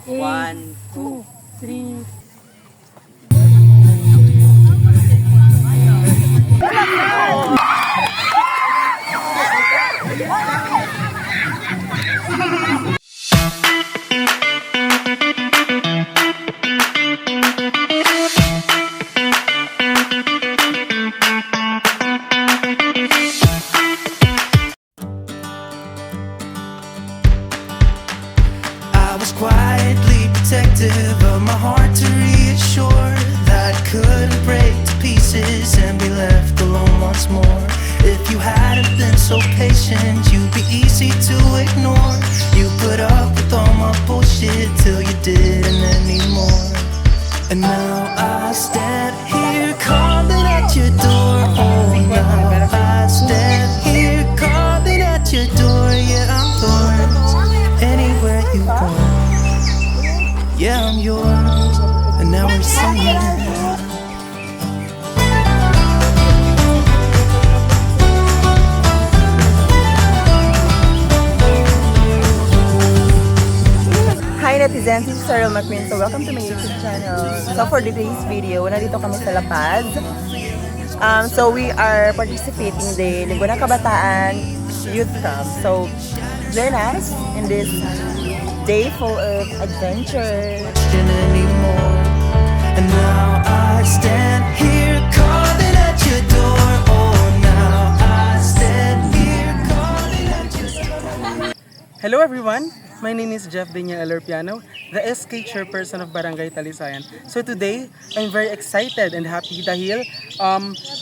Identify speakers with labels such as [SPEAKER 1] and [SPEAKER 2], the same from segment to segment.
[SPEAKER 1] One,
[SPEAKER 2] 2, 3.
[SPEAKER 3] I was quietly protective of my heart to reassure that I couldn't break to pieces and be left alone once more. If you hadn't been so patient, you'd be easy to ignore. You put up with all my bullshit till you didn't anymore. And now I stand here calling at your door. Oh, now I stand here calling at your door. Yeah, I'm yours anywhere you go. Yeah, I'm yours, and now we're singing.
[SPEAKER 4] Hi netizens, this is Sarah McQueen. So welcome to my YouTube channel. So for today's video, nandito kami sa La Paz. So we are participating the Linggo ng Kabataan Youth Camp. So join us in this day full of adventure.
[SPEAKER 3] Anymore. And now I stand here calling at your door. Oh, now I stand here calling at your door.
[SPEAKER 5] Hello everyone! My name is Jeff Daniel Alerpiano, the SK Chairperson of Barangay Talisayan. So today, I'm very excited and happy dahil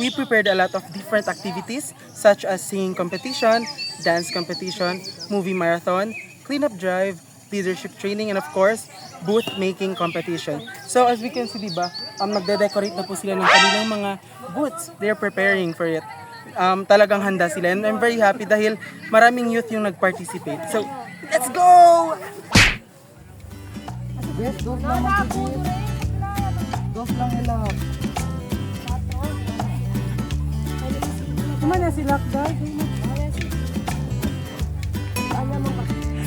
[SPEAKER 5] we prepared a lot of different activities such as singing competition, dance competition, movie marathon, cleanup drive, leadership training, and of course, booth making competition. So as we can see, diba, nagde-decorate na po sila ng kanilang mga booths. They're preparing for it. Talagang handa sila, and I'm very happy dahil maraming youth yung nag-participate. So, let's go!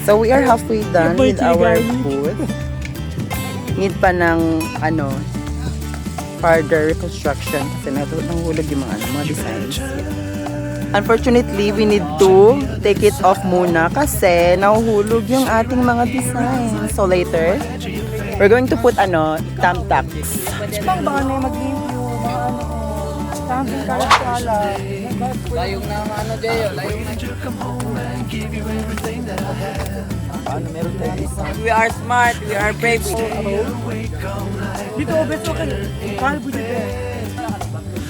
[SPEAKER 4] So we are halfway done with our booth. Need pa ng further reconstruction kasi nahulog yung mga designs. Unfortunately, we need to take it off muna kasi nahuhulog yung ating mga designs. So later, we're going to put thumbtacks.
[SPEAKER 2] Bang baka na mag-review, mga camping karakala.
[SPEAKER 1] layong na Jeyo, layong na. We are smart, we are brave.
[SPEAKER 2] Dito, beso kayo. Kalbo dito.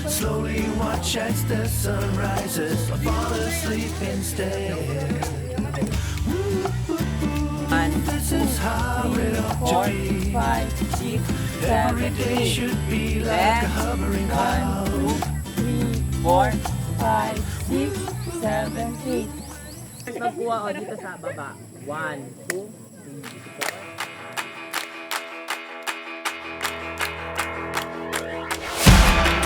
[SPEAKER 3] Slowly watch as the sun rises. I fall asleep instead. This is how it ought to be.
[SPEAKER 2] 5, 6,
[SPEAKER 3] Every day should be like a hovering cloud.
[SPEAKER 2] 4, 5, 6, 7, 8.
[SPEAKER 1] Magkuha ko dito sa baba. 1, 2, 3, 4.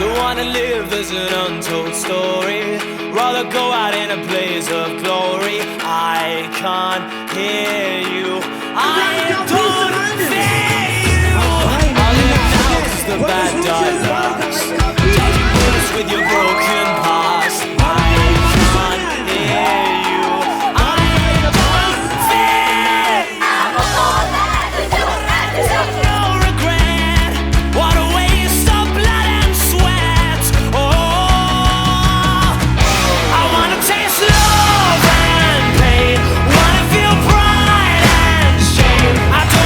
[SPEAKER 3] Don't wanna live as an untold story. Rather go out in a blaze of glory. I can't hear you. I don't fear you. All in the house is the bad dialogues. Taking bullets with your broken past. I can't hear you. I don't fear. No regret. What a waste of blood and sweat. Oh, I wanna taste love and pain. Wanna feel pride and shame. I don't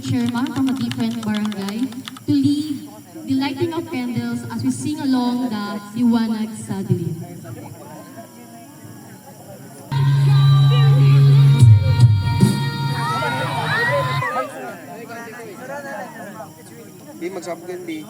[SPEAKER 6] chairman from a different barangay to lead the lighting of candles as we sing along the Liwanag sa Dilim.
[SPEAKER 7] Di magsabgan di.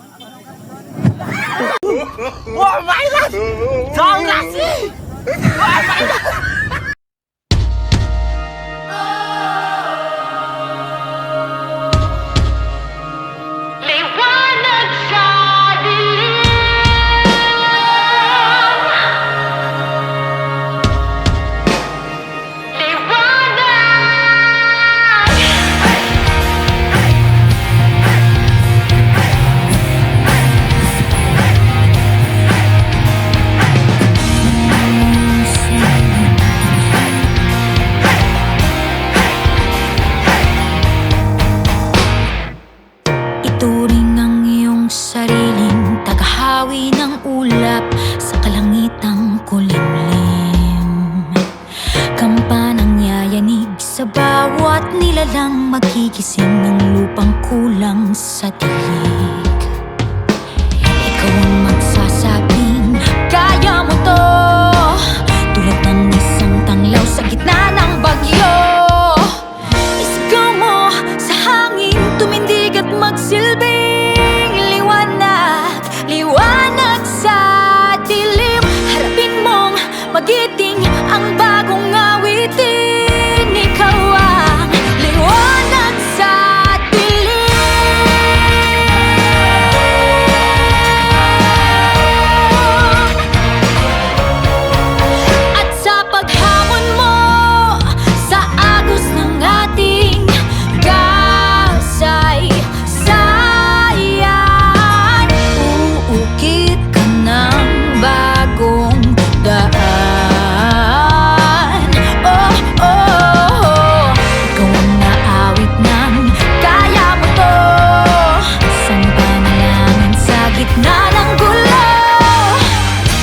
[SPEAKER 8] Ituring ang iyong sariling tagahawi ng ulap sa kalangitang kulimlim. Kampanang yayanig sa bawat nilalang magigising ng lupang kulang sa tinig. Ikaw ang magsasabing kaya mo to, tulad ng isang tanglaw sa gitna ng bagyo. Isigaw mo sa hangin, tumindig at magsilbing liwanag, liwanag sa dilim. Harapin mong magiting ang bagong awitin. Ikaw ang liwanag sa dilim. At sa paghamon mo sa agos ng ating kasaysayan, uukit ka ng bagong daan. Oh, oh, oh. Ikaw ang naawit ng kaya mo to, isang panalangin sa gitna ng gulo.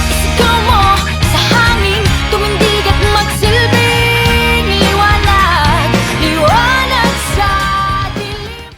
[SPEAKER 8] Isigaw mo sa hangin, tumindig at magsilbing liwanag, liwanag sa dilim.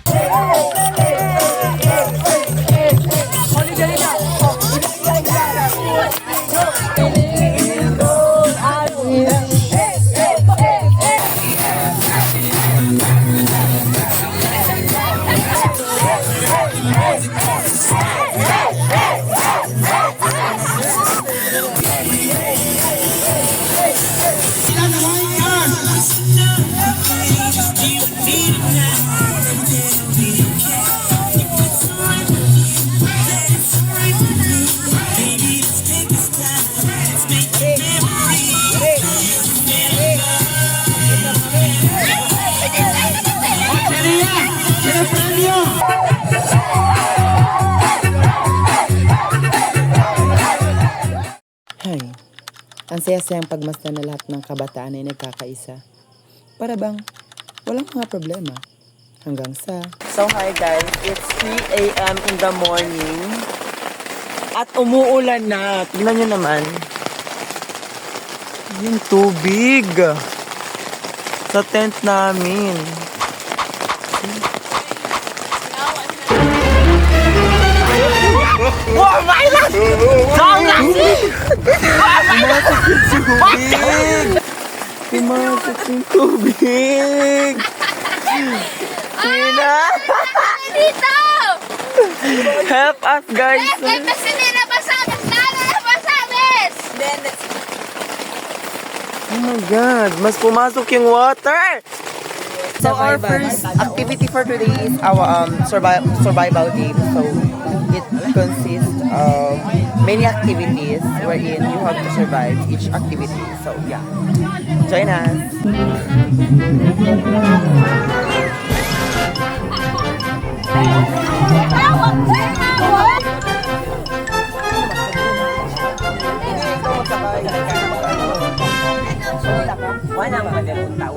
[SPEAKER 4] Hay, ang saya-sayang pagmasdan na lahat ng kabataan ay nagkakaisa. Para bang walang mga problema. Hanggang sa... So hi guys, it's 3 a.m. in the morning. At umuulan na. Tingnan nyo naman. Yung tubig. Sa tent namin. Oh my God! Pumasok yung tubig! Tina!
[SPEAKER 6] Dito!
[SPEAKER 4] Help us guys!
[SPEAKER 6] Kahit mas hindi napasabis, lalo napasabis!
[SPEAKER 4] Oh my God! Mas pumasok yung water! So our first activity for today is our survival game. So it consists of many activities wherein you have to survive each activity. So yeah, join us. Wala naman yung tao.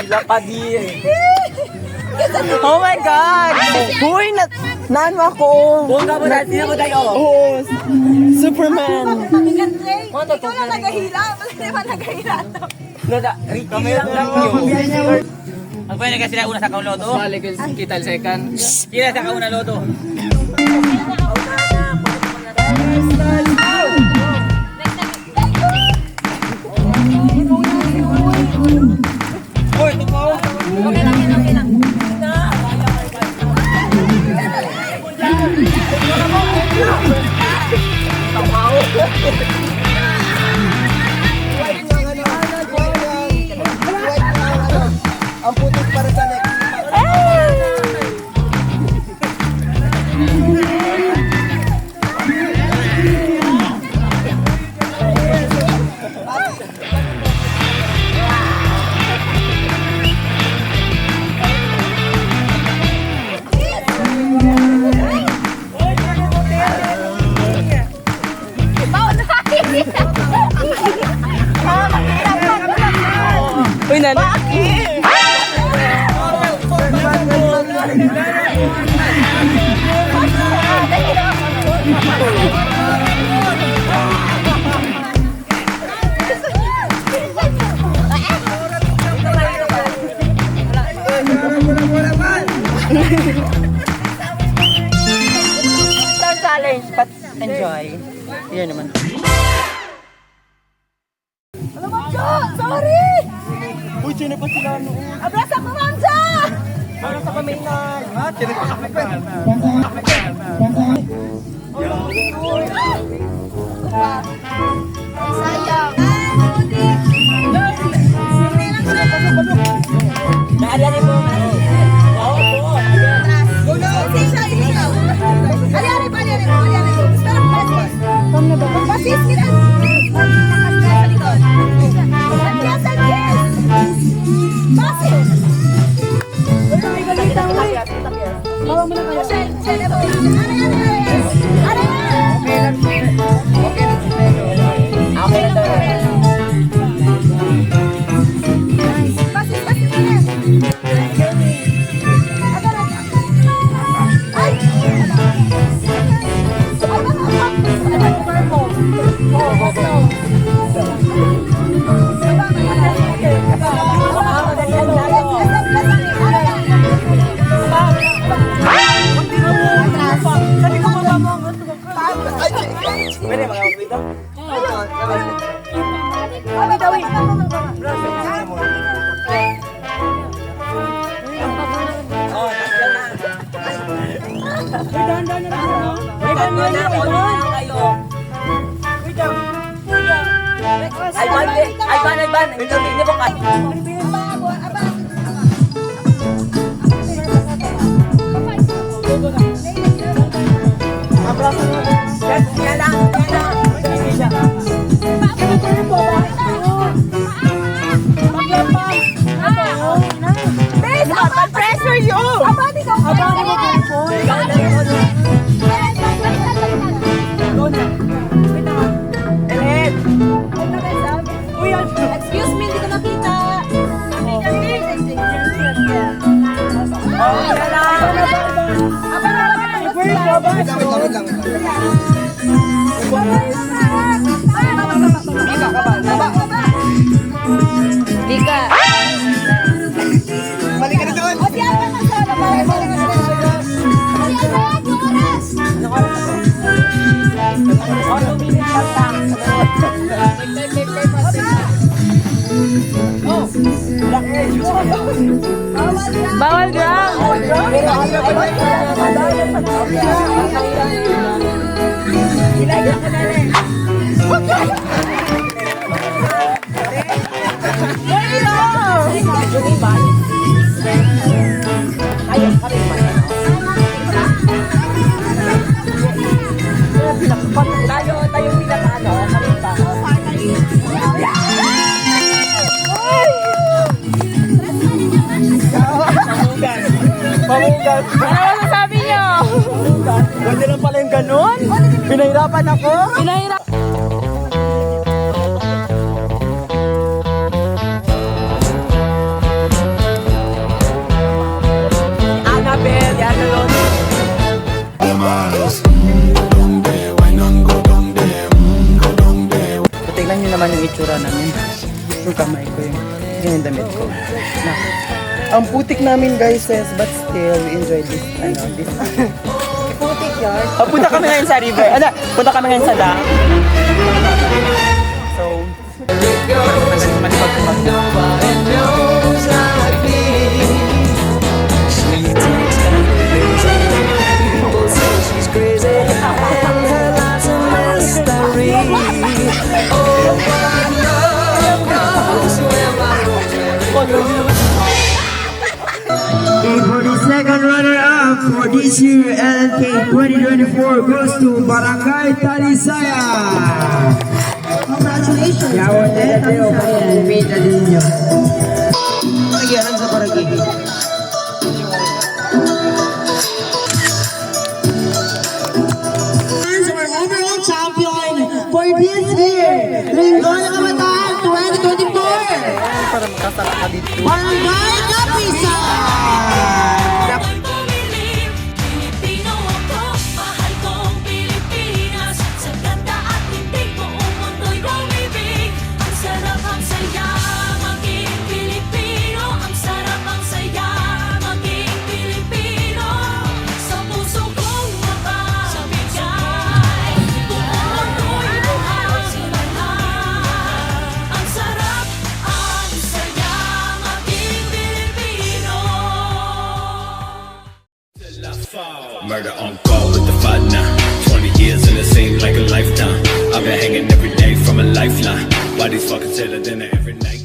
[SPEAKER 1] Sila pa din.
[SPEAKER 4] Oh my God! Uy, naan mo ako.
[SPEAKER 1] Buong ka mo na, sila mo tayo.
[SPEAKER 4] Oh, Superman.
[SPEAKER 1] Ikaw lang nagahila. Hindi ba nagahila? Kami lang yun.
[SPEAKER 7] Ang pwede ka sila una sa kauloto?
[SPEAKER 1] Balik kita second.
[SPEAKER 7] Sila sa kauna loto. Hoy, tumaw!
[SPEAKER 1] Okay lang.
[SPEAKER 5] Ang putik para sa next.
[SPEAKER 4] Uy, nana. Challenge, but enjoy. Yan naman.
[SPEAKER 2] Sorry!
[SPEAKER 5] Uy, sino pa sila noon?
[SPEAKER 2] Abrasa ko, Ramza!
[SPEAKER 5] Para sa paminan. Ha? Tinagpapakapit.
[SPEAKER 2] Sayang.
[SPEAKER 1] Naalala mo. Oo po.
[SPEAKER 2] Pasis kita. Pasis. Bawa mo na kayo.
[SPEAKER 1] Okay na to.
[SPEAKER 5] Pwede magawag dito?
[SPEAKER 1] Alban. Hindi mo kayo.
[SPEAKER 2] Pressure you! Abadi ka! Abadi ka! Uy, Lika.
[SPEAKER 5] Balik ka na doon!
[SPEAKER 2] Bawal drum.
[SPEAKER 5] Pamugas!
[SPEAKER 2] Ano masasabi niyo?
[SPEAKER 5] Pwede lang pala yung ganun? Pinahirapan ako?
[SPEAKER 2] Pinahirap.
[SPEAKER 4] Annabelle, yan alone.
[SPEAKER 5] Tingnan nyo naman yung itsura namin. Yung kamay ko, yung damit ko. Na, ang putik namin guys, but still, we enjoy this. This
[SPEAKER 4] Putik yun.
[SPEAKER 5] punta kami ngayon sa river. Punta kami ngayon sa dam. So,
[SPEAKER 9] For the second runner-up for this year LNK 2024 goes to Barangay Talisaya. Congratulations! Yawan din tayo, pag-invita din nyo. Nagyaran sa barangay. Our overall champion for this year, Linggo ng Kabataan 2024.
[SPEAKER 5] para makasala ka dito.
[SPEAKER 9] Barangay Kapisan!
[SPEAKER 8] Pilipino ako, mahal kong Pilipinas. Sa ganda at hindi buong mundo'y umibig. Ang sarap, ang saya, maging Pilipino. Ang sarap, ang saya, maging Pilipino. Sa puso kong makabigay. Buong mundo'y buhay sa lahat. Ang sarap, ang saya, maging Pilipino.
[SPEAKER 10] Murder on call with the fight now. 20 years and it seemed like a lifetime. I've been hanging every day from a lifeline. Why these fuckers tell it dinner every night?